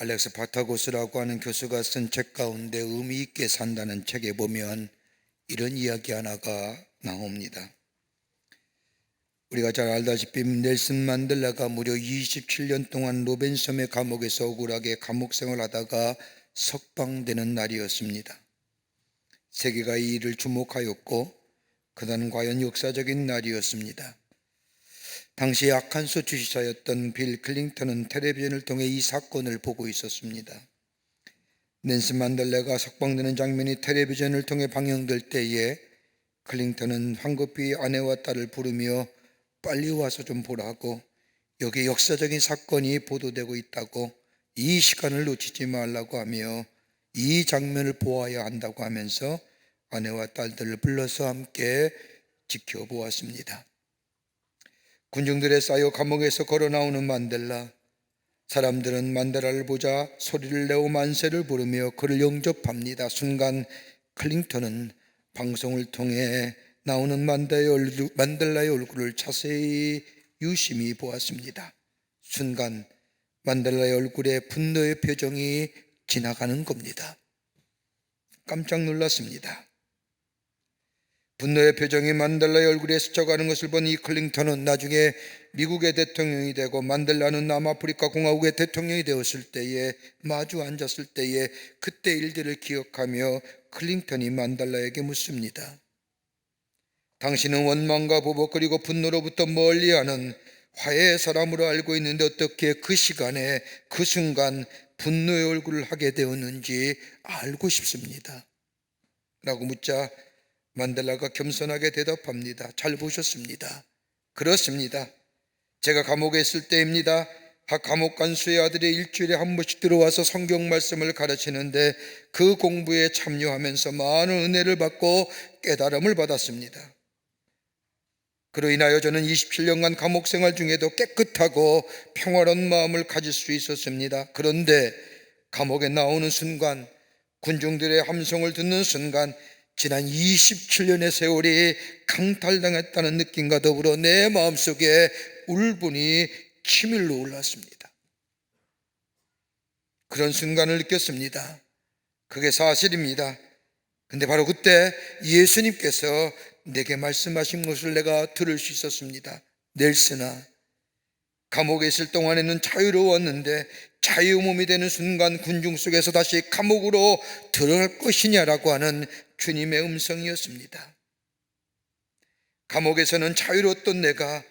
알렉스 바타고스라고 하는 교수가 쓴 책 가운데 의미 있게 산다는 책에 보면 이런 이야기 하나가 나옵니다. 우리가 잘 알다시피 넬슨 만델라가 무려 27년 동안 로벤섬의 감옥에서 억울하게 감옥 생활하다가 석방되는 날이었습니다. 세계가 이 일을 주목하였고 그는 과연 역사적인 날이었습니다. 당시 아칸소 주지사였던 빌 클린턴은 텔레비전을 통해 이 사건을 보고 있었습니다. 넬슨 만델라가 석방되는 장면이 텔레비전을 통해 방영될 때에 클린턴은 황급히 아내와 딸을 부르며 빨리 와서 좀 보라고, 여기 역사적인 사건이 보도되고 있다고, 이 시간을 놓치지 말라고 하며 이 장면을 보아야 한다고 하면서 아내와 딸들을 불러서 함께 지켜보았습니다. 군중들에 쌓여 감옥에서 걸어 나오는 만델라, 사람들은 만델라를 보자 소리를 내어 만세를 부르며 그를 영접합니다. 순간 클린턴은 방송을 통해 나오는 만델라의 얼굴을 자세히 유심히 보았습니다. 순간 만델라의 얼굴에 분노의 표정이 지나가는 겁니다. 깜짝 놀랐습니다. 분노의 표정이 만델라의 얼굴에 스쳐가는 것을 본 이 클린턴은 나중에 미국의 대통령이 되고 만델라는 남아프리카 공화국의 대통령이 되었을 때에 마주 앉았을 때에 그때 일들을 기억하며 클린턴이 만델라에게 묻습니다. 당신은 원망과 보복 그리고 분노로부터 멀리하는 화해의 사람으로 알고 있는데 어떻게 그 시간에 그 순간 분노의 얼굴을 하게 되었는지 알고 싶습니다 라고 묻자 만델라가 겸손하게 대답합니다. 잘 보셨습니다. 그렇습니다. 제가 감옥에 있을 때입니다. 감옥 간수의 아들이 일주일에 한 번씩 들어와서 성경 말씀을 가르치는데 그 공부에 참여하면서 많은 은혜를 받고 깨달음을 받았습니다. 그로 인하여 저는 27년간 감옥 생활 중에도 깨끗하고 평화로운 마음을 가질 수 있었습니다. 그런데 감옥에 나오는 순간, 군중들의 함성을 듣는 순간 지난 27년의 세월이 강탈당했다는 느낌과 더불어 내 마음속에 울분이 치밀러 올랐습니다. 그런 순간을 느꼈습니다. 그게 사실입니다. 근데 바로 그때 예수님께서 내게 말씀하신 것을 내가 들을 수 있었습니다. 넬슨아, 감옥에 있을 동안에는 자유로웠는데 자유몸이 되는 순간 군중 속에서 다시 감옥으로 들어갈 것이냐라고 하는 주님의 음성이었습니다. 감옥에서는 자유로웠던 내가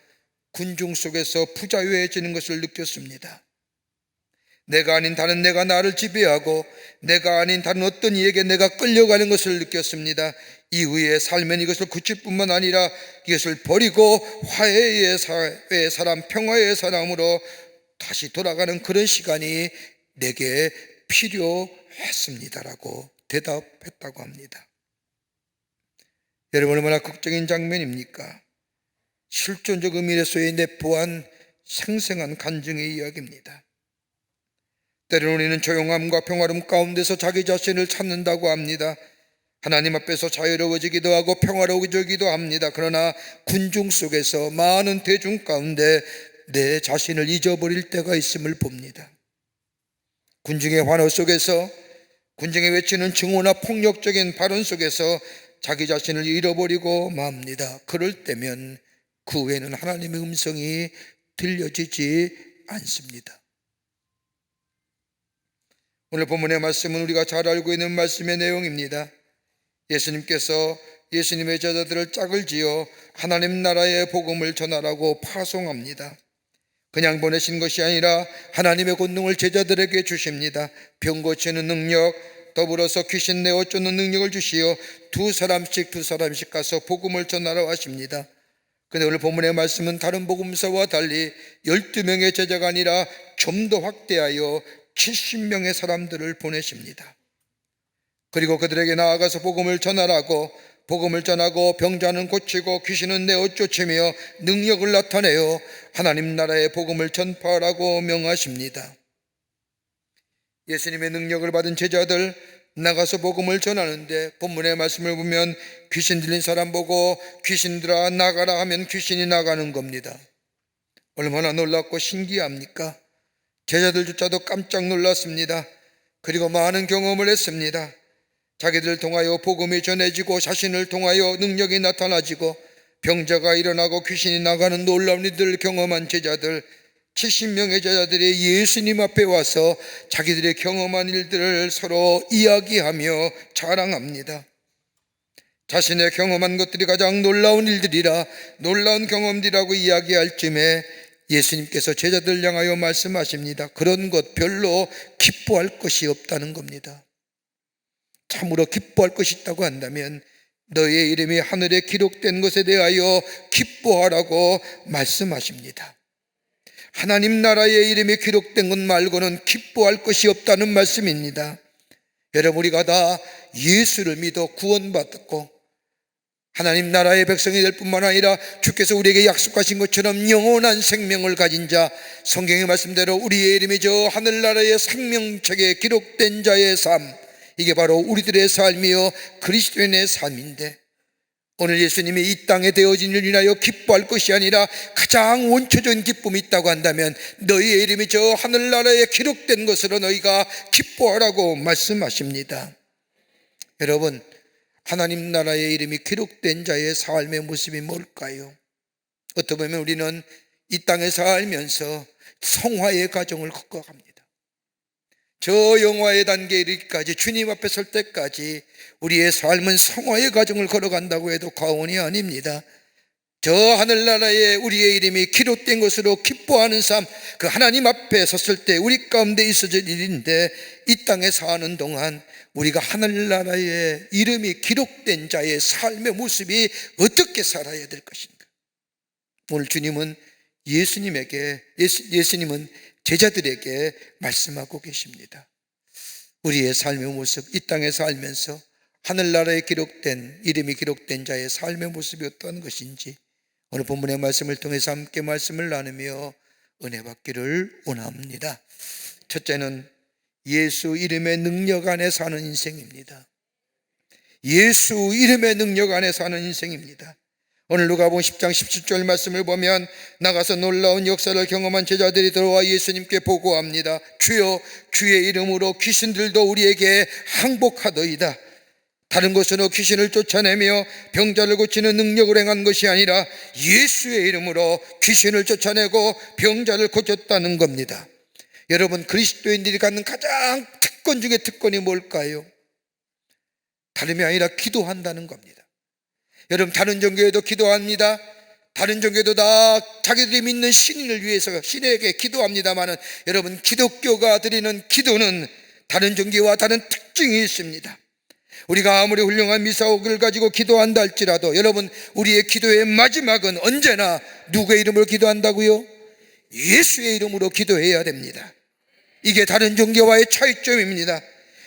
군중 속에서 부자유해지는 것을 느꼈습니다. 내가 아닌 다른 내가 나를 지배하고 내가 아닌 다른 어떤 이에게 내가 끌려가는 것을 느꼈습니다. 이후의 삶은 이것을 굳힐 뿐만 아니라 이것을 버리고 화해의 사람, 평화의 사람으로 다시 돌아가는 그런 시간이 내게 필요했습니다라고 대답했다고 합니다. 여러분, 얼마나 극적인 장면입니까? 실존적 의미에서의 내포한 생생한 간증의 이야기입니다. 때로는 우리는 조용함과 평화로움 가운데서 자기 자신을 찾는다고 합니다. 하나님 앞에서 자유로워지기도 하고 평화로워지기도 합니다. 그러나 군중 속에서 많은 대중 가운데 내 자신을 잊어버릴 때가 있음을 봅니다. 군중의 환호 속에서, 군중의 외치는 증오나 폭력적인 발언 속에서 자기 자신을 잃어버리고 맙니다. 그럴 때면 그 후에는 하나님의 음성이 들려지지 않습니다. 오늘 본문의 말씀은 우리가 잘 알고 있는 말씀의 내용입니다. 예수님께서 예수님의 제자들을 짝을 지어 하나님 나라의 복음을 전하라고 파송합니다. 그냥 보내신 것이 아니라 하나님의 권능을 제자들에게 주십니다. 병 고치는 능력, 더불어서 귀신 내어 쫓는 능력을 주시어 두 사람씩 가서 복음을 전하라고 하십니다. 그런데 오늘 본문의 말씀은 다른 복음서와 달리 12명의 제자가 아니라 좀 더 확대하여 70명의 사람들을 보내십니다. 그리고 그들에게 나아가서 복음을 전하라고, 복음을 전하고 병자는 고치고 귀신은 내어 쫓으며 능력을 나타내어 하나님 나라의 복음을 전파하라고 명하십니다. 예수님의 능력을 받은 제자들 나가서 복음을 전하는데 본문의 말씀을 보면 귀신 들린 사람 보고 귀신들아 나가라 하면 귀신이 나가는 겁니다. 얼마나 놀랍고 신기합니까? 제자들조차도 깜짝 놀랐습니다. 그리고 많은 경험을 했습니다. 자기들을 통하여 복음이 전해지고 자신을 통하여 능력이 나타나지고 병자가 일어나고 귀신이 나가는 놀라운 일들을 경험한 제자들, 70명의 제자들이 예수님 앞에 와서 자기들의 경험한 일들을 서로 이야기하며 자랑합니다. 자신의 경험한 것들이 가장 놀라운 일들이라, 놀라운 경험들이라고 이야기할 쯤에 예수님께서 제자들 향하여 말씀하십니다. 그런 것 별로 기뻐할 것이 없다는 겁니다. 참으로 기뻐할 것이 있다고 한다면 너의 이름이 하늘에 기록된 것에 대하여 기뻐하라고 말씀하십니다. 하나님 나라의 이름이 기록된 것 말고는 기뻐할 것이 없다는 말씀입니다. 여러분, 우리가 다 예수를 믿어 구원받았고 하나님 나라의 백성이 될 뿐만 아니라 주께서 우리에게 약속하신 것처럼 영원한 생명을 가진 자, 성경의 말씀대로 우리의 이름이 저 하늘나라의 생명책에 기록된 자의 삶, 이게 바로 우리들의 삶이요 그리스도인의 삶인데, 오늘 예수님이 이 땅에 되어진 일을 인하여 기뻐할 것이 아니라 가장 원초적인 기쁨이 있다고 한다면 너희의 이름이 저 하늘나라에 기록된 것으로 너희가 기뻐하라고 말씀하십니다. 여러분, 하나님 나라의 이름이 기록된 자의 삶의 모습이 뭘까요? 어떻게 보면 우리는 이 땅에 살면서 성화의 과정을 겪어갑니다. 저 영화의 단계에 이르기까지, 주님 앞에 설 때까지 우리의 삶은 성화의 과정을 걸어간다고 해도 과언이 아닙니다. 저 하늘나라에 우리의 이름이 기록된 것으로 기뻐하는 삶, 그 하나님 앞에 섰을 때 우리 가운데 있어질 일인데, 이 땅에 사는 동안 우리가 하늘나라에 이름이 기록된 자의 삶의 모습이 어떻게 살아야 될 것인가? 오늘 주님은 예수님은 제자들에게 말씀하고 계십니다. 우리의 삶의 모습, 이 땅에 살면서 하늘나라에 기록된, 이름이 기록된 자의 삶의 모습이 어떤 것인지 오늘 본문의 말씀을 통해서 함께 말씀을 나누며 은혜 받기를 원합니다. 첫째는 예수 이름의 능력 안에 사는 인생입니다. 예수 이름의 능력 안에 사는 인생입니다. 오늘 누가복음 10장 17절 말씀을 보면 나가서 놀라운 역사를 경험한 제자들이 들어와 예수님께 보고합니다. 주여, 주의 이름으로 귀신들도 우리에게 항복하더이다. 다른 곳으로 귀신을 쫓아내며 병자를 고치는 능력을 행한 것이 아니라 예수의 이름으로 귀신을 쫓아내고 병자를 고쳤다는 겁니다. 여러분, 그리스도인들이 갖는 가장 특권 중에 특권이 뭘까요? 다름이 아니라 기도한다는 겁니다. 여러분, 다른 종교에도 기도합니다. 다른 종교도 다 자기들이 믿는 신을 위해서 신에게 기도합니다만은, 여러분, 기독교가 드리는 기도는 다른 종교와 다른 특징이 있습니다. 우리가 아무리 훌륭한 미사옥을 가지고 기도한다 할지라도 여러분, 우리의 기도의 마지막은 언제나 누구의 이름으로 기도한다고요? 예수의 이름으로 기도해야 됩니다. 이게 다른 종교와의 차이점입니다.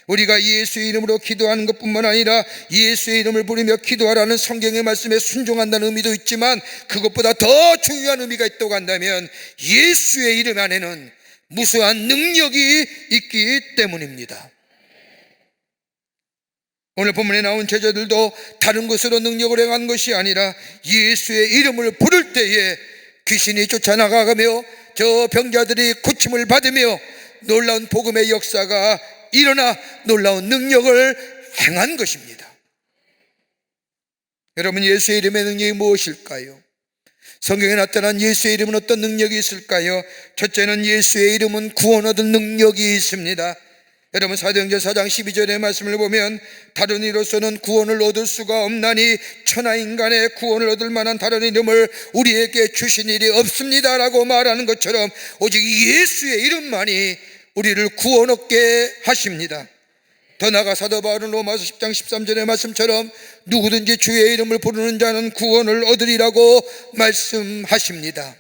우리가 예수의 이름으로 기도하는 것뿐만 아니라 예수의 이름을 부르며 기도하라는 성경의 말씀에 순종한다는 의미도 있지만, 그것보다 더 중요한 의미가 있다고 한다면 예수의 이름 안에는 무수한 능력이 있기 때문입니다. 오늘 본문에 나온 제자들도 다른 것으로 능력을 행한 것이 아니라 예수의 이름을 부를 때에 귀신이 쫓아나가며 저 병자들이 고침을 받으며 놀라운 복음의 역사가 일어나 놀라운 능력을 행한 것입니다. 여러분, 예수의 이름의 능력이 무엇일까요? 성경에 나타난 예수의 이름은 어떤 능력이 있을까요? 첫째는 예수의 이름은 구원 얻은 능력이 있습니다. 여러분, 사도행전 4장 12절의 말씀을 보면 다른 이로서는 구원을 얻을 수가 없나니 천하인간의 구원을 얻을 만한 다른 이름을 우리에게 주신 일이 없습니다 라고 말하는 것처럼 오직 예수의 이름만이 우리를 구원 얻게 하십니다. 더 나아가 사도 바울은 로마서 10장 13절의 말씀처럼 누구든지 주의 이름을 부르는 자는 구원을 얻으리라고 말씀하십니다.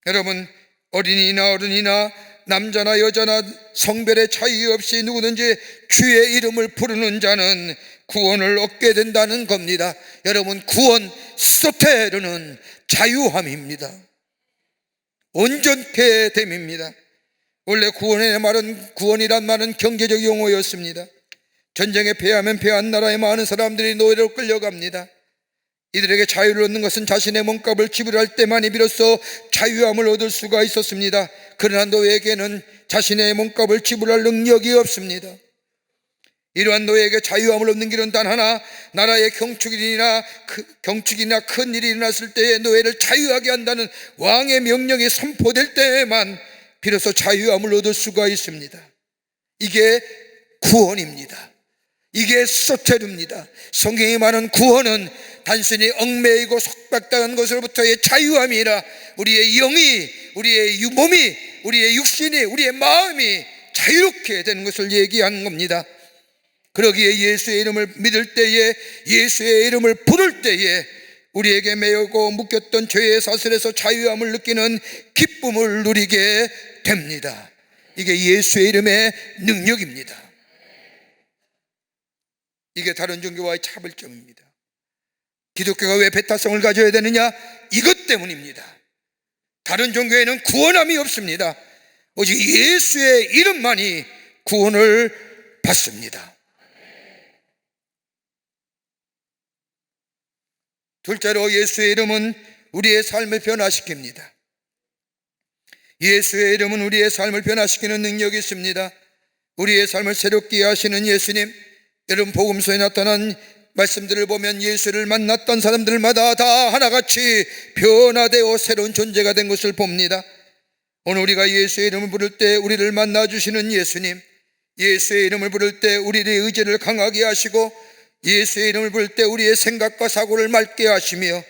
여러분, 어린이나 어른이나 남자나 여자나 성별의 차이 없이 누구든지 주의 이름을 부르는 자는 구원을 얻게 된다는 겁니다. 여러분, 구원, 소테르는 자유함입니다. 온전케 됨입니다. 원래 구원이란 말은 경제적 용어였습니다. 전쟁에 패하면 패한 나라의 많은 사람들이 노예로 끌려갑니다. 이들에게 자유를 얻는 것은 자신의 몸값을 지불할 때만이 비로소 자유함을 얻을 수가 있었습니다. 그러나 너에게는 자신의 몸값을 지불할 능력이 없습니다. 이러한 너에게 자유함을 얻는 길은 단 하나, 나라의 경축이나 큰 일이 일어났을 때에 너희를 자유하게 한다는 왕의 명령이 선포될 때에만 비로소 자유함을 얻을 수가 있습니다. 이게 구원입니다. 이게 소테르입니다. 성경이 말하는 구원은 단순히 얽매이고 속박당한 것으로부터의 자유함이 아니라 우리의 영이, 우리의 몸이, 우리의 육신이, 우리의 마음이 자유롭게 되는 것을 얘기하는 겁니다. 그러기에 예수의 이름을 믿을 때에, 예수의 이름을 부를 때에 우리에게 매우고 묶였던 죄의 사슬에서 자유함을 느끼는 기쁨을 누리게 됩니다. 이게 예수의 이름의 능력입니다. 이게 다른 종교와의 차별점입니다. 기독교가 왜 배타성을 가져야 되느냐? 이것 때문입니다. 다른 종교에는 구원함이 없습니다. 오직 예수의 이름만이 구원을 받습니다. 둘째로, 예수의 이름은 우리의 삶을 변화시킵니다. 예수의 이름은 우리의 삶을 변화시키는 능력이 있습니다. 우리의 삶을 새롭게 하시는 예수님, 여러분 복음서에 나타난 말씀들을 보면 예수를 만났던 사람들마다 다 하나같이 변화되어 새로운 존재가 된 것을 봅니다. 오늘 우리가 예수의 이름을 부를 때 우리를 만나주시는 예수님, 예수의 이름을 부를 때 우리의 의지를 강하게 하시고, 예수의 이름을 부를 때 우리의 생각과 사고를 맑게 하시며,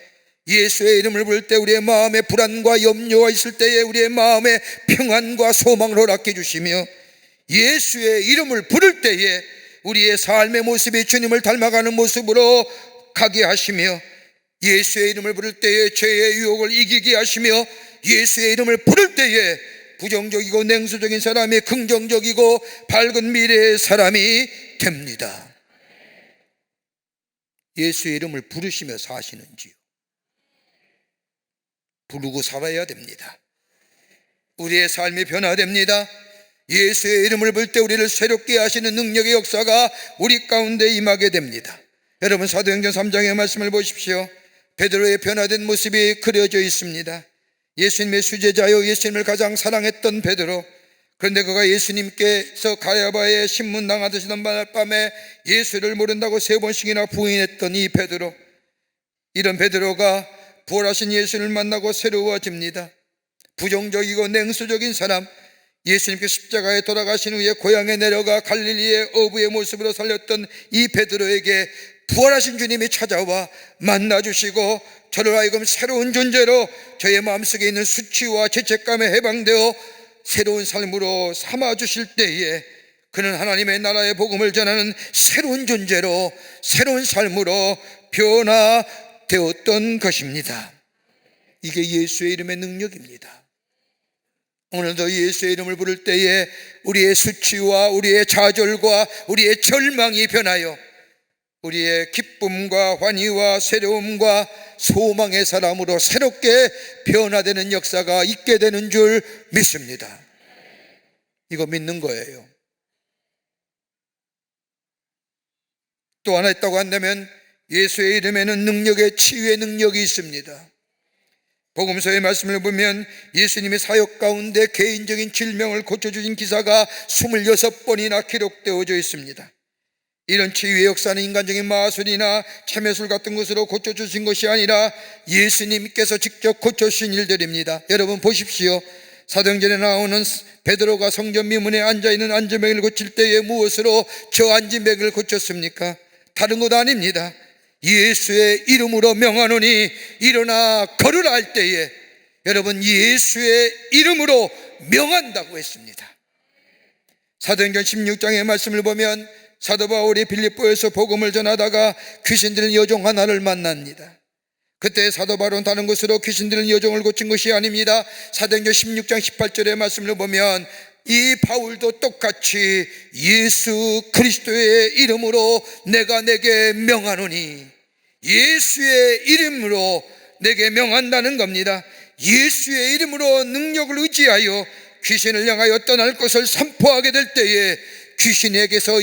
예수의 이름을 부를 때 우리의 마음에 불안과 염려가 있을 때에 우리의 마음에 평안과 소망을 허락해 주시며, 예수의 이름을 부를 때에 우리의 삶의 모습이 주님을 닮아가는 모습으로 가게 하시며, 예수의 이름을 부를 때에 죄의 유혹을 이기게 하시며, 예수의 이름을 부를 때에 부정적이고 냉소적인 사람이 긍정적이고 밝은 미래의 사람이 됩니다. 예수의 이름을 부르시며 사시는지요? 부르고 살아야 됩니다. 우리의 삶이 변화됩니다. 예수의 이름을 부를 때 우리를 새롭게 하시는 능력의 역사가 우리 가운데 임하게 됩니다. 여러분 사도행전 3장의 말씀을 보십시오. 베드로의 변화된 모습이 그려져 있습니다. 예수님의 수제자요, 예수님을 가장 사랑했던 베드로. 그런데 그가 예수님께서 가야바에 신문당하시던 밤에 예수를 모른다고 3번씩이나 부인했던 이 베드로, 이런 베드로가 부활하신 예수를 만나고 새로워집니다. 부정적이고 냉소적인 사람, 예수님께 십자가에 돌아가신 후에 고향에 내려가 갈릴리의 어부의 모습으로 살렸던 이 베드로에게 부활하신 주님이 찾아와 만나주시고, 저를 하여금 새로운 존재로 저의 마음속에 있는 수치와 죄책감에 해방되어 새로운 삶으로 삼아주실 때에 그는 하나님의 나라의 복음을 전하는 새로운 존재로, 새로운 삶으로 변화되었던 것입니다. 이게 예수의 이름의 능력입니다. 오늘도 예수의 이름을 부를 때에 우리의 수치와 우리의 좌절과 우리의 절망이 변하여 우리의 기쁨과 환희와 새로움과 소망의 사람으로 새롭게 변화되는 역사가 있게 되는 줄 믿습니다. 이거 믿는 거예요. 또 하나 있다고 한다면 예수의 이름에는 능력의 치유의 능력이 있습니다. 복음서의 말씀을 보면 예수님의 사역 가운데 개인적인 질병을 고쳐주신 기사가 26번이나 기록되어져 있습니다. 이런 치유의 역사는 인간적인 마술이나 참여술 같은 것으로 고쳐주신 것이 아니라 예수님께서 직접 고쳐주신 일들입니다. 여러분 보십시오. 사도행전에 나오는 베드로가 성전 미문에 앉아있는 안진뱅이를 고칠 때에 무엇으로 저 안진뱅이를 고쳤습니까? 다른 것 아닙니다. 예수의 이름으로 명하노니 일어나 걸으라 할 때에, 여러분 예수의 이름으로 명한다고 했습니다. 사도행전 16장의 말씀을 보면 사도 바울이 빌립보에서 복음을 전하다가 귀신 들린 여종 하나를 만납니다. 그때 사도 바울은 다른 것으로 귀신 들린 여종을 고친 것이 아닙니다. 사도행전 16장 18절의 말씀을 보면 이 바울도 똑같이 예수 그리스도의 이름으로 내가 내게 명하노니, 예수의 이름으로 내게 명한다는 겁니다. 예수의 이름으로 능력을 의지하여 귀신을 향하여 떠날 것을 선포하게 될 때에 귀신에게서,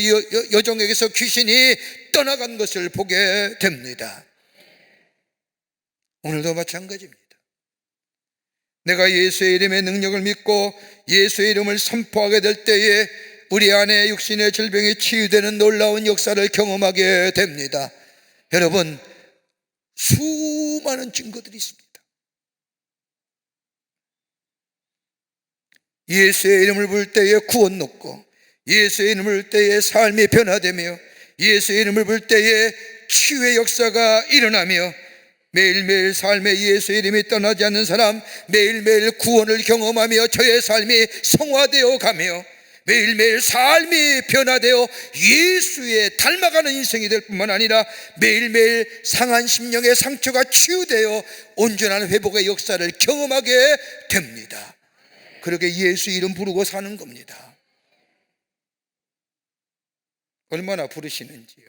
여종에게서 귀신이 떠나간 것을 보게 됩니다. 오늘도 마찬가지입니다. 내가 예수의 이름의 능력을 믿고 예수의 이름을 선포하게 될 때에 우리 안에 육신의 질병이 치유되는 놀라운 역사를 경험하게 됩니다. 여러분, 수많은 증거들이 있습니다. 예수의 이름을 부를 때에 구원 얻고, 예수의 이름을 부를 때에 삶이 변화되며, 예수의 이름을 부를 때에 치유의 역사가 일어나며, 매일매일 삶에 예수의 이름이 떠나지 않는 사람, 매일매일 구원을 경험하며 저의 삶이 성화되어 가며 매일매일 삶이 변화되어 예수에 닮아가는 인생이 될 뿐만 아니라 매일매일 상한 심령의 상처가 치유되어 온전한 회복의 역사를 경험하게 됩니다. 그렇게 예수 이름 부르고 사는 겁니다. 얼마나 부르시는지요.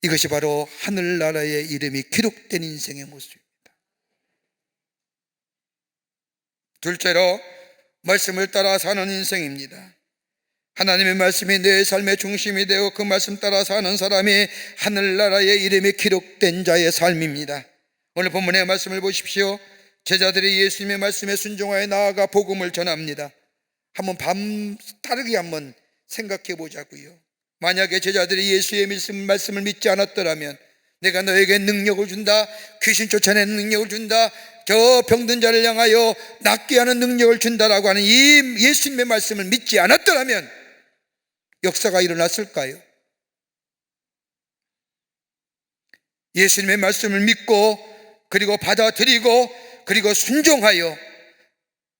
이것이 바로 하늘나라의 이름이 기록된 인생의 모습입니다. 둘째로, 말씀을 따라 사는 인생입니다. 하나님의 말씀이 내 삶의 중심이 되어 그 말씀 따라 사는 사람이 하늘나라의 이름이 기록된 자의 삶입니다. 오늘 본문의 말씀을 보십시오. 제자들이 예수님의 말씀에 순종하여 나아가 복음을 전합니다. 한번 다르게 한번 생각해 보자고요. 만약에 제자들이 예수의 말씀을 믿지 않았더라면, 내가 너에게 능력을 준다, 귀신 쫓아내는 능력을 준다, 저 병든 자를 향하여 낫게 하는 능력을 준다라고 하는 이 예수님의 말씀을 믿지 않았더라면 역사가 일어났을까요? 예수님의 말씀을 믿고 그리고 받아들이고 그리고 순종하여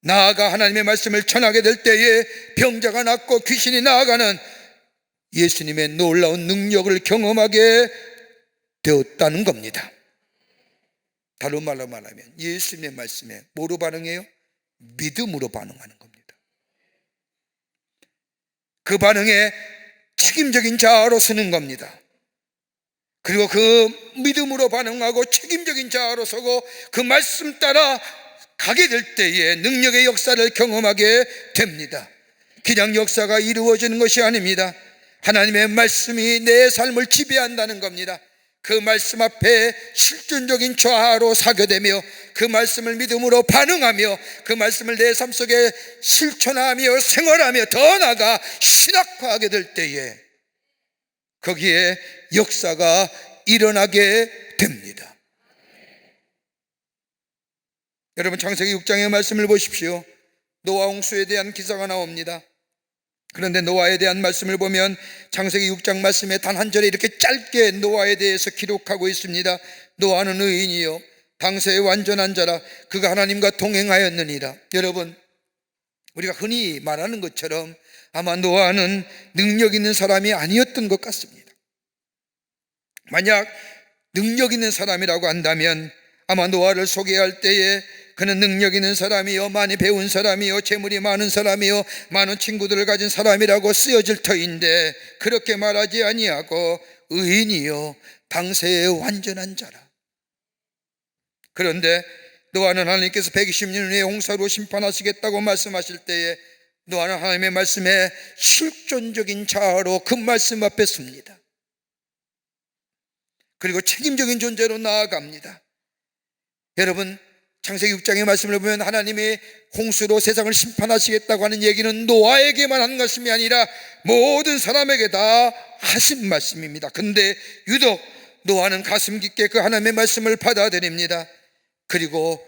나아가 하나님의 말씀을 전하게 될 때에 병자가 낫고 귀신이 나아가는 예수님의 놀라운 능력을 경험하게 되었다는 겁니다. 다른 말로 말하면 예수님의 말씀에 뭐로 반응해요? 믿음으로 반응하는 겁니다. 그 반응에 책임적인 자로 서는 겁니다. 그리고 그 믿음으로 반응하고 책임적인 자로 서고 그 말씀 따라 가게 될 때에 능력의 역사를 경험하게 됩니다. 그냥 역사가 이루어지는 것이 아닙니다. 하나님의 말씀이 내 삶을 지배한다는 겁니다. 그 말씀 앞에 실존적인 좌로 서게 되며 그 말씀을 믿음으로 반응하며 그 말씀을 내 삶 속에 실천하며 생활하며 더 나아가 신학화하게 될 때에 거기에 역사가 일어나게 됩니다. 여러분, 창세기 6장의 말씀을 보십시오. 노아 홍수에 대한 기사가 나옵니다. 그런데 노아에 대한 말씀을 보면 창세기 6장 말씀에 단 한 절에 이렇게 짧게 노아에 대해서 기록하고 있습니다. 노아는 의인이요 당세의 완전한 자라 그가 하나님과 동행하였느니라. 여러분, 우리가 흔히 말하는 것처럼 아마 노아는 능력 있는 사람이 아니었던 것 같습니다. 만약 능력 있는 사람이라고 한다면 아마 노아를 소개할 때에 그는 능력 있는 사람이요 많이 배운 사람이요 재물이 많은 사람이요 많은 친구들을 가진 사람이라고 쓰여질 터인데 그렇게 말하지 아니하고 의인이요 당세의 완전한 자라. 그런데 노아는 하나님께서 120년 후에 홍수로 심판하시겠다고 말씀하실 때에 노아는 하나님의 말씀에 실존적인 자로 그 말씀 앞에 섭니다. 그리고 책임적인 존재로 나아갑니다. 여러분, 창세기 6장의 말씀을 보면 하나님이 홍수로 세상을 심판하시겠다고 하는 얘기는 노아에게만 한 말씀이 아니라 모든 사람에게 다 하신 말씀입니다. 근데 유독 노아는 가슴 깊게 그 하나님의 말씀을 받아들입니다. 그리고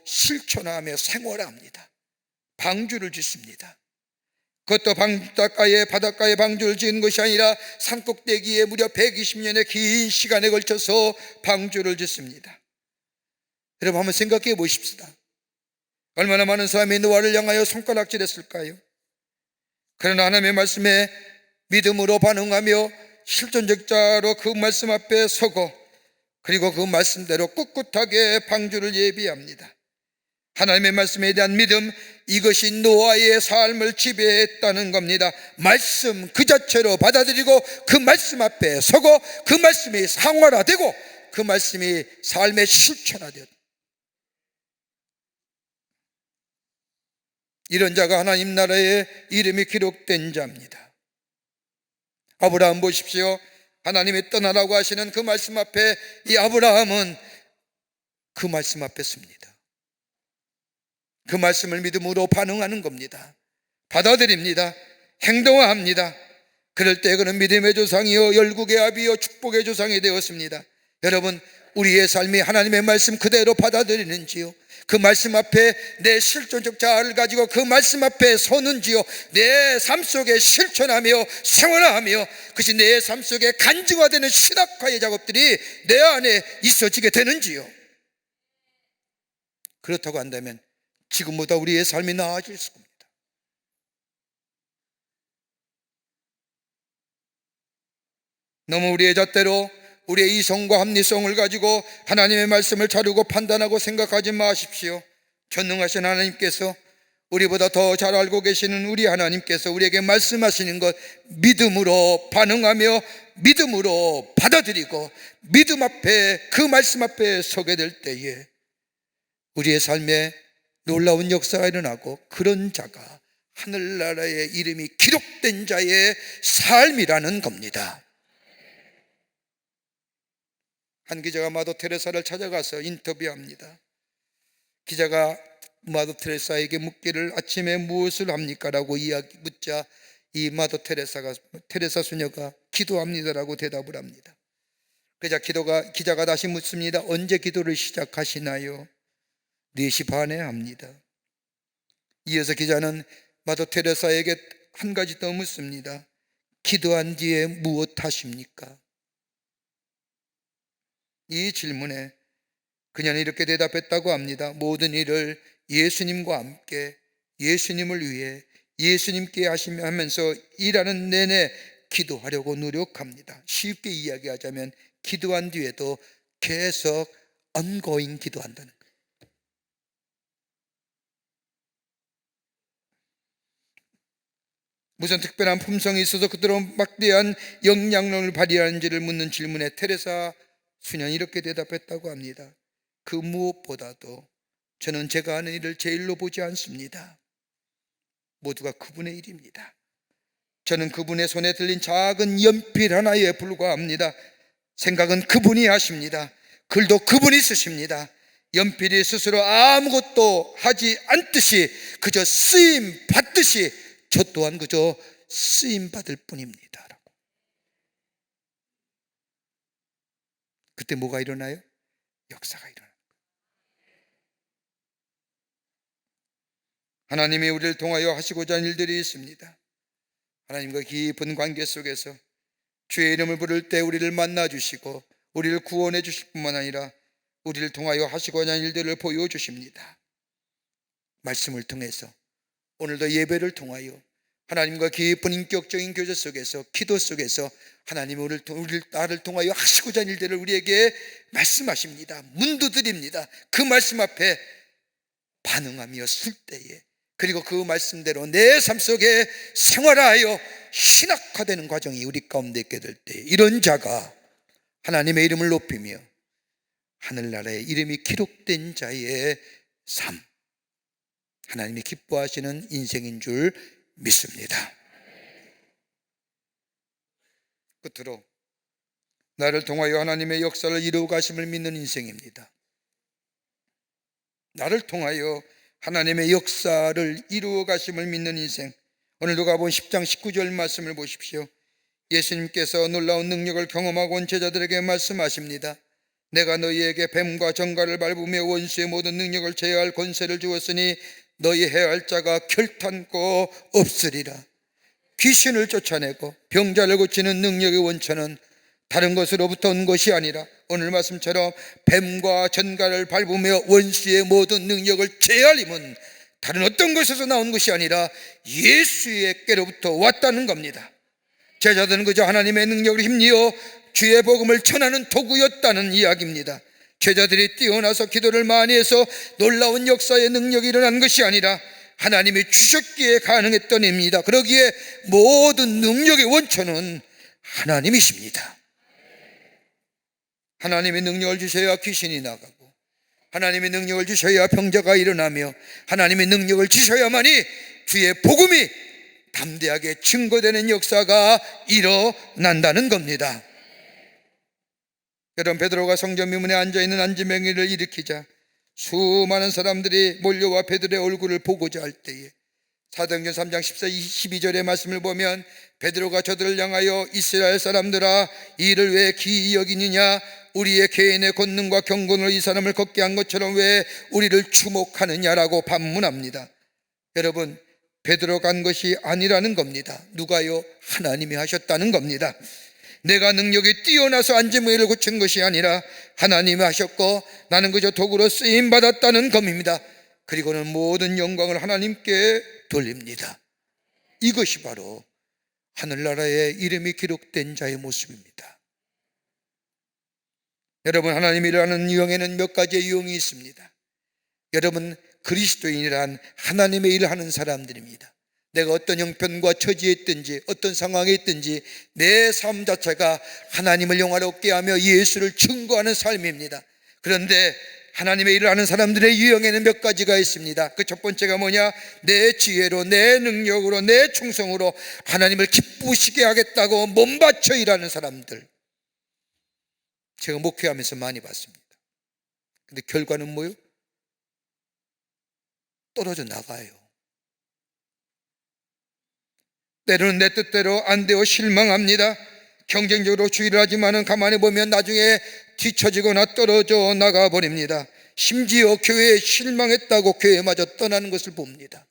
실천하며 생활합니다. 방주를 짓습니다. 그것도 바닷가에 방주를 지은 것이 아니라 산꼭대기에 무려 120년의 긴 시간에 걸쳐서 방주를 짓습니다. 여러분, 한번 생각해 보십시다. 얼마나 많은 사람이 노아를 향하여 손가락질했을까요? 그러나 하나님의 말씀에 믿음으로 반응하며 실존적 자로 그 말씀 앞에 서고 그리고 그 말씀대로 꿋꿋하게 방주를 예비합니다. 하나님의 말씀에 대한 믿음, 이것이 노아의 삶을 지배했다는 겁니다. 말씀 그 자체로 받아들이고 그 말씀 앞에 서고 그 말씀이 상활화되고 그 말씀이 삶의 실천화되었다. 이런 자가 하나님 나라의 이름이 기록된 자입니다. 아브라함 보십시오. 하나님이 떠나라고 하시는 그 말씀 앞에 이 아브라함은 그 말씀 앞에 섭니다. 그 말씀을 믿음으로 반응하는 겁니다. 받아들입니다. 행동합니다. 그럴 때 그는 믿음의 조상이요 열국의 아비요 축복의 조상이 되었습니다. 여러분, 우리의 삶이 하나님의 말씀 그대로 받아들이는지요? 그 말씀 앞에 내 실존적 자아를 가지고 그 말씀 앞에 서는지요? 내 삶 속에 실천하며 생활하며 그것이 내 삶 속에 간증화되는 신학화의 작업들이 내 안에 있어지게 되는지요? 그렇다고 한다면 지금보다 우리의 삶이 나아질 겁니다. 너무 우리의 잣대로 우리의 이성과 합리성을 가지고 하나님의 말씀을 자르고 판단하고 생각하지 마십시오. 전능하신 하나님께서, 우리보다 더 잘 알고 계시는 우리 하나님께서 우리에게 말씀하시는 것 믿음으로 반응하며 믿음으로 받아들이고 믿음 앞에, 그 말씀 앞에 서게 될 때에 우리의 삶에 놀라운 역사가 일어나고, 그런 자가 하늘나라의 이름이 기록된 자의 삶이라는 겁니다. 한 기자가 마더 테레사를 찾아가서 인터뷰합니다. 기자가 마더 테레사에게 묻기를 아침에 무엇을 합니까? 라고 묻자 이 마더 테레사 수녀가 기도합니다라고 대답을 합니다. 그러자 기자가 다시 묻습니다. 언제 기도를 시작하시나요? 4시 반에 합니다. 이어서 기자는 마더 테레사에게 한 가지 더 묻습니다. 기도한 뒤에 무엇 하십니까? 이 질문에 그녀는 이렇게 대답했다고 합니다. 모든 일을 예수님과 함께, 예수님을 위해, 예수님께 하면서 일하는 내내 기도하려고 노력합니다. 쉽게 이야기하자면 기도한 뒤에도 계속 ongoing 기도한다는 거예요. 무슨 특별한 품성이 있어서 그대로 막대한 영향력을 발휘하는지를 묻는 질문에 테레사 수녀는 이렇게 대답했다고 합니다. 그 무엇보다도 저는 제가 하는 일을 제 일로 보지 않습니다. 모두가 그분의 일입니다. 저는 그분의 손에 들린 작은 연필 하나에 불과합니다. 생각은 그분이 하십니다. 글도 그분이 쓰십니다. 연필이 스스로 아무것도 하지 않듯이 그저 쓰임 받듯이 저 또한 그저 쓰임 받을 뿐입니다. 그때 뭐가 일어나요? 역사가 일어나요. 하나님이 우리를 통하여 하시고자 하는 일들이 있습니다. 하나님과 깊은 관계 속에서 주의 이름을 부를 때 우리를 만나주시고 우리를 구원해 주실 뿐만 아니라 우리를 통하여 하시고자 하는 일들을 보여주십니다. 말씀을 통해서, 오늘도 예배를 통하여 하나님과 깊은 인격적인 교제 속에서, 기도 속에서 하나님이 나를 통하여 하시고자 하는 일들을 우리에게 말씀하십니다. 문두드립니다. 그 말씀 앞에 반응하며 쓸 때에, 그리고 그 말씀대로 내 삶 속에 생활하여 신학화되는 과정이 우리 가운데 있게 될 때, 이런 자가 하나님의 이름을 높이며 하늘나라의 이름이 기록된 자의 삶, 하나님이 기뻐하시는 인생인 줄 믿습니다. 끝으로 나를 통하여 하나님의 역사를 이루어 가심을 믿는 인생입니다. 나를 통하여 하나님의 역사를 이루어 가심을 믿는 인생. 오늘 누가복음 10장 19절 말씀을 보십시오. 예수님께서 놀라운 능력을 경험하고 온 제자들에게 말씀하십니다. 내가 너희에게 뱀과 정갈을 밟으며 원수의 모든 능력을 제어할 권세를 주었으니 너희 해할 자가 결탄코 없으리라. 귀신을 쫓아내고 병자를 고치는 능력의 원천은 다른 것으로부터 온 것이 아니라 오늘 말씀처럼 뱀과 전갈을 밟으며 원수의 모든 능력을 제어할 힘은 다른 어떤 것에서 나온 것이 아니라 예수의께로부터 왔다는 겁니다. 제자들은 그저 하나님의 능력을 힘입어 주의 복음을 전하는 도구였다는 이야기입니다. 제자들이 뛰어나서 기도를 많이 해서 놀라운 역사의 능력이 일어난 것이 아니라 하나님이 주셨기에 가능했던 일입니다. 그러기에 모든 능력의 원천은 하나님이십니다. 하나님의 능력을 주셔야 귀신이 나가고, 하나님의 능력을 주셔야 병자가 일어나며, 하나님의 능력을 주셔야만이 주의 복음이 담대하게 증거되는 역사가 일어난다는 겁니다. 여러분, 베드로가 성전 미문에 앉아있는 안지맹이를 일으키자 수많은 사람들이 몰려와 베드로의 얼굴을 보고자 할 때에 사도행전 3장 12절의 말씀을 보면 베드로가 저들을 향하여 이스라엘 사람들아, 이 일을 왜 기이 여기느냐? 우리의 개인의 권능과 경건으로 이 사람을 걷게 한 것처럼 왜 우리를 주목하느냐라고 반문합니다. 여러분, 베드로가 한 것이 아니라는 겁니다. 누가요? 하나님이 하셨다는 겁니다. 내가 능력이 뛰어나서 안지무이를 고친 것이 아니라 하나님이 하셨고 나는 그저 도구로 쓰임받았다는 겁니다. 그리고는 모든 영광을 하나님께 돌립니다. 이것이 바로 하늘나라의 이름이 기록된 자의 모습입니다. 여러분, 하나님이 일하는 유형에는 몇 가지의 유형이 있습니다. 여러분, 그리스도인이란 하나님의 일을 하는 사람들입니다. 내가 어떤 형편과 처지에 있든지 어떤 상황에 있든지 내 삶 자체가 하나님을 영화롭게 하며 예수를 증거하는 삶입니다. 그런데 하나님의 일을 하는 사람들의 유형에는 몇 가지가 있습니다. 그 첫 번째가 뭐냐? 내 지혜로, 내 능력으로, 내 충성으로 하나님을 기쁘시게 하겠다고 몸바쳐 일하는 사람들, 제가 목회하면서 많이 봤습니다. 근데 결과는 뭐예요? 떨어져 나가요. 때로는 내 뜻대로 안 되어 실망합니다. 경쟁적으로 주의를 하지만은 가만히 보면 나중에 뒤처지거나 떨어져 나가버립니다. 심지어 교회에 실망했다고 교회마저 떠나는 것을 봅니다.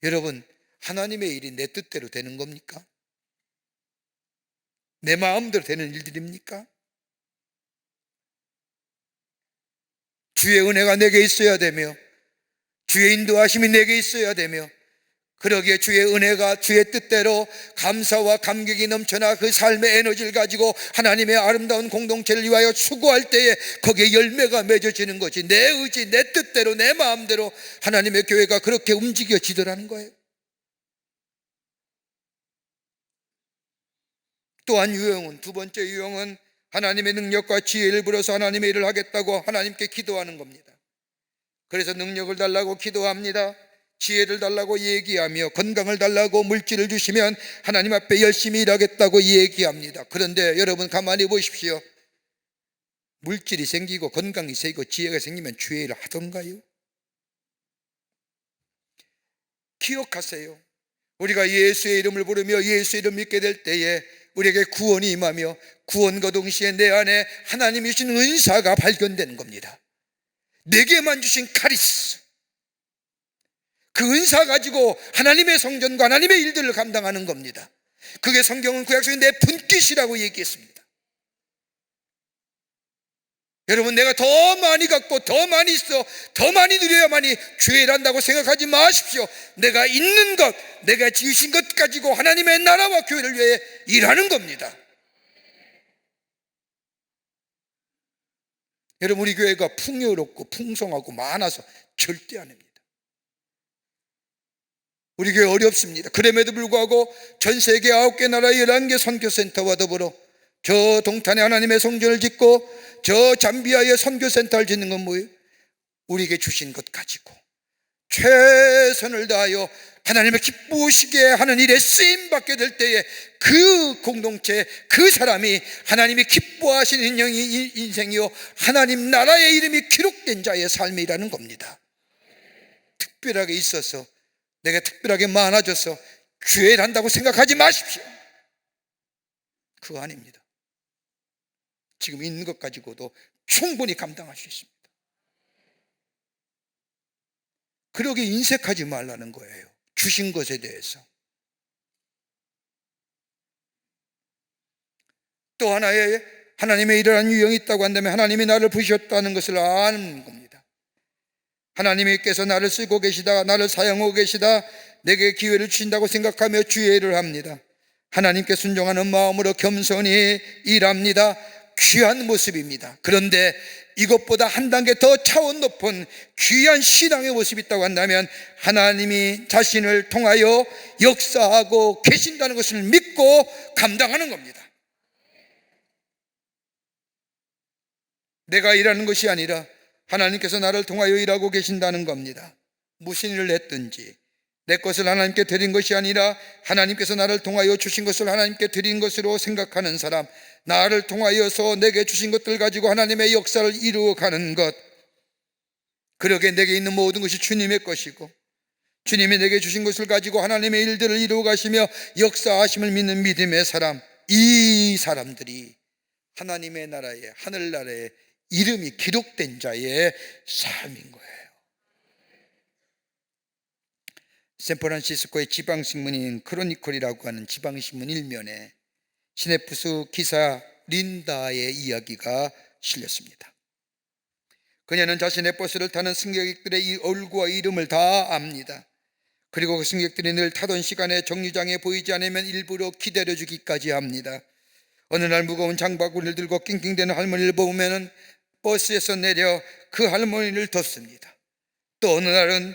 여러분, 하나님의 일이 내 뜻대로 되는 겁니까? 내 마음대로 되는 일들입니까? 주의 은혜가 내게 있어야 되며 주의 인도하심이 내게 있어야 되며 그러기에 주의 은혜가 주의 뜻대로 감사와 감격이 넘쳐나 그 삶의 에너지를 가지고 하나님의 아름다운 공동체를 위하여 수고할 때에 거기에 열매가 맺어지는 것이 내 의지, 내 뜻대로, 내 마음대로 하나님의 교회가 그렇게 움직여지더라는 거예요. 또한 유형은, 두 번째 유형은 하나님의 능력과 지혜를 불어서 하나님의 일을 하겠다고 하나님께 기도하는 겁니다. 그래서 능력을 달라고 기도합니다. 지혜를 달라고 얘기하며 건강을 달라고 물질을 주시면 하나님 앞에 열심히 일하겠다고 얘기합니다. 그런데 여러분, 가만히 보십시오. 물질이 생기고 건강이 생기고 지혜가 생기면 주의 일을 하던가요? 기억하세요. 우리가 예수의 이름을 부르며 예수의 이름 믿게 될 때에 우리에게 구원이 임하며 구원과 동시에 내 안에 하나님이 주신 은사가 발견되는 겁니다. 내게만 주신 카리스, 그 은사 가지고 하나님의 성전과 하나님의 일들을 감당하는 겁니다. 그게 성경은 구약성에 내 분깃이라고 얘기했습니다. 여러분, 내가 더 많이 갖고 더 많이 있어 더 많이 누려야만이 주의 일한다고 생각하지 마십시오. 내가 있는 것, 내가 지으신 것 가지고 하나님의 나라와 교회를 위해 일하는 겁니다. 여러분, 우리 교회가 풍요롭고 풍성하고 많아서 절대 아닙니다. 우리 교회 어렵습니다. 그럼에도 불구하고 전 세계 9개 나라 11개 선교센터와 더불어 저 동탄에 하나님의 성전을 짓고 저 잠비아에 선교센터를 짓는 건 뭐예요? 우리에게 주신 것 가지고 최선을 다하여 하나님을 기쁘시게 하는 일에 쓰임받게 될 때에 그 공동체, 그 사람이 하나님이 기뻐하시는 인생이요 하나님 나라의 이름이 기록된 자의 삶이라는 겁니다. 특별하게 있어서, 내가 특별하게 많아져서 주의 일 한다고 생각하지 마십시오. 그거 아닙니다. 지금 있는 것 가지고도 충분히 감당할 수 있습니다. 그러게 인색하지 말라는 거예요. 주신 것에 대해서. 또 하나의 하나님의 일어난 유형이 있다고 한다면 하나님이 나를 부으셨다는 것을 아는 겁니다. 하나님께서 나를 쓰고 계시다, 나를 사용하고 계시다, 내게 기회를 주신다고 생각하며 주의 일을 합니다. 하나님께 순종하는 마음으로 겸손히 일합니다. 귀한 모습입니다. 그런데 이것보다 한 단계 더 차원 높은 귀한 신앙의 모습이 있다고 한다면 하나님이 자신을 통하여 역사하고 계신다는 것을 믿고 감당하는 겁니다. 내가 일하는 것이 아니라 하나님께서 나를 통하여 일하고 계신다는 겁니다. 무슨 일을 했든지 내 것을 하나님께 드린 것이 아니라 하나님께서 나를 통하여 주신 것을 하나님께 드린 것으로 생각하는 사람, 나를 통하여서 내게 주신 것들 가지고 하나님의 역사를 이루어가는 것, 그러게 내게 있는 모든 것이 주님의 것이고 주님이 내게 주신 것을 가지고 하나님의 일들을 이루어 가시며 역사하심을 믿는 믿음의 사람, 이 사람들이 하나님의 나라에, 하늘나라에 이름이 기록된 자의 삶인 거예요. 샌프란시스코의 지방신문인 크로니컬이라고 하는 지방신문 일면에 시내프스 기사 린다의 이야기가 실렸습니다. 그녀는 자신의 버스를 타는 승객들의 이 얼굴과 이름을 다 압니다. 그리고 그 승객들이 늘 타던 시간에 정류장에 보이지 않으면 일부러 기다려주기까지 합니다. 어느 날 무거운 장바구니를 들고 낑낑대는 할머니를 보면 버스에서 내려 그 할머니를 뒀습니다. 또 어느 날은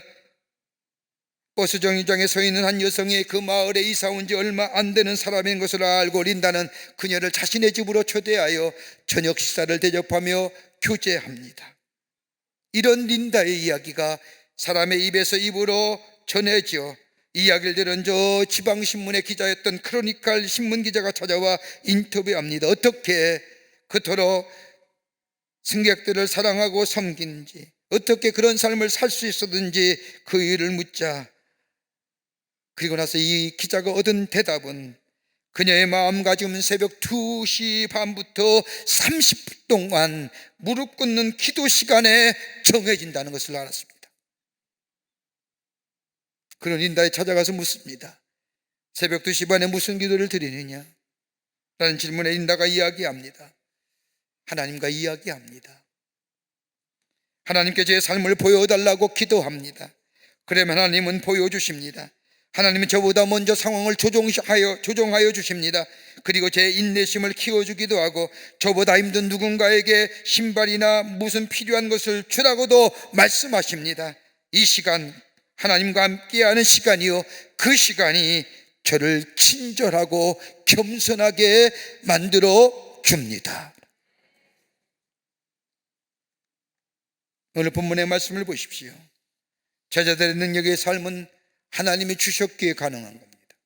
버스 정류장에 서 있는 한 여성이 그 마을에 이사 온 지 얼마 안 되는 사람인 것을 알고 린다는 그녀를 자신의 집으로 초대하여 저녁 식사를 대접하며 교제합니다. 이런 린다의 이야기가 사람의 입에서 입으로 전해져 이야기를 들은 저 지방신문의 기자였던 크로니컬 신문기자가 찾아와 인터뷰합니다. 어떻게 그토록 승객들을 사랑하고 섬기는지, 어떻게 그런 삶을 살 수 있었는지 그 일을 묻자, 그리고 나서 이 기자가 얻은 대답은 그녀의 마음가짐은 새벽 2시 반부터 30분 동안 무릎 꿇는 기도 시간에 정해진다는 것을 알았습니다. 그런 린다에 찾아가서 묻습니다. 새벽 2시 반에 무슨 기도를 드리느냐? 라는 질문에 린다가 이야기합니다. 하나님과 이야기합니다. 하나님께 제 삶을 보여달라고 기도합니다. 그러면 하나님은 보여주십니다. 하나님은 저보다 먼저 상황을 조종하여 주십니다. 그리고 제 인내심을 키워주기도 하고 저보다 힘든 누군가에게 신발이나 무슨 필요한 것을 주라고도 말씀하십니다. 이 시간 하나님과 함께하는 시간이요, 그 시간이 저를 친절하고 겸손하게 만들어 줍니다. 오늘 본문의 말씀을 보십시오. 제자들의 능력의 삶은 하나님이 주셨기에 가능한 겁니다.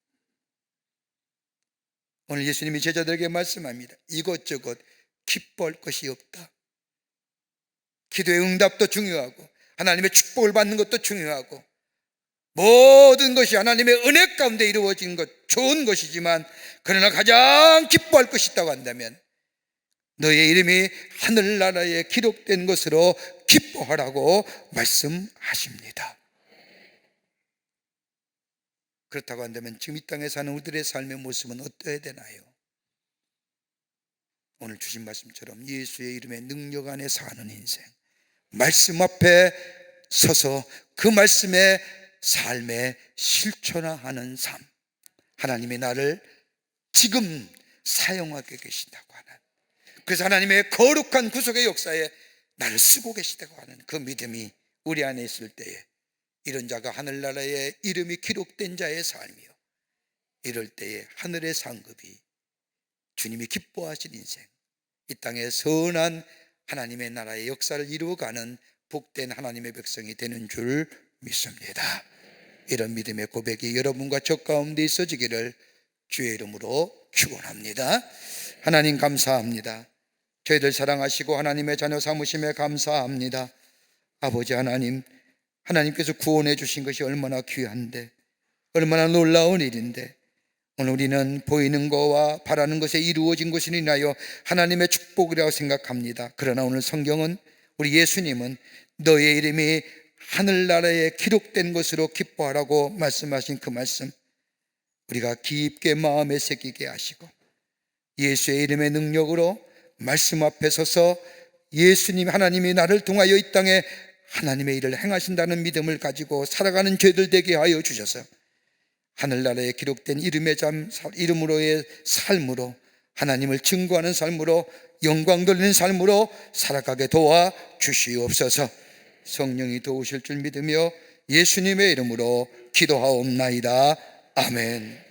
오늘 예수님이 제자들에게 말씀합니다. 이것저것 기뻐할 것이 없다. 기도의 응답도 중요하고 하나님의 축복을 받는 것도 중요하고 모든 것이 하나님의 은혜 가운데 이루어진 것 좋은 것이지만, 그러나 가장 기뻐할 것이 있다고 한다면 너의 이름이 하늘나라에 기록된 것으로 기뻐하라고 말씀하십니다. 그렇다고 한다면 지금 이 땅에 사는 우리들의 삶의 모습은 어떠해야 되나요? 오늘 주신 말씀처럼 예수의 이름의 능력 안에 사는 인생, 말씀 앞에 서서 그 말씀의 삶에 실천하는 삶, 하나님이 나를 지금 사용하게 계신다고 하는, 그래서 하나님의 거룩한 구속의 역사에 나를 쓰고 계시다고 하는 그 믿음이 우리 안에 있을 때에 이런 자가 하늘나라에 이름이 기록된 자의 삶이요, 이럴 때에 하늘의 상급이 주님이 기뻐하신 인생, 이 땅에 선한 하나님의 나라의 역사를 이루어가는 복된 하나님의 백성이 되는 줄 믿습니다. 이런 믿음의 고백이 여러분과 저 가운데 있어지기를 주의 이름으로 축원합니다. 하나님 감사합니다. 저희들 사랑하시고 하나님의 자녀 삼으심에 감사합니다. 아버지 하나님, 하나님께서 구원해 주신 것이 얼마나 귀한데, 얼마나 놀라운 일인데, 오늘 우리는 보이는 것과 바라는 것에 이루어진 것을 인하여 하나님의 축복이라고 생각합니다. 그러나 오늘 성경은, 우리 예수님은 너의 이름이 하늘나라에 기록된 것으로 기뻐하라고 말씀하신 그 말씀, 우리가 깊게 마음에 새기게 하시고 예수의 이름의 능력으로 말씀 앞에 서서 예수님, 하나님이 나를 통하여 이 땅에 하나님의 일을 행하신다는 믿음을 가지고 살아가는 죄들 되게 하여 주셔서 하늘나라에 기록된 이름으로의 삶으로, 하나님을 증거하는 삶으로, 영광 돌리는 삶으로 살아가게 도와 주시옵소서. 성령이 도우실 줄 믿으며 예수님의 이름으로 기도하옵나이다. 아멘.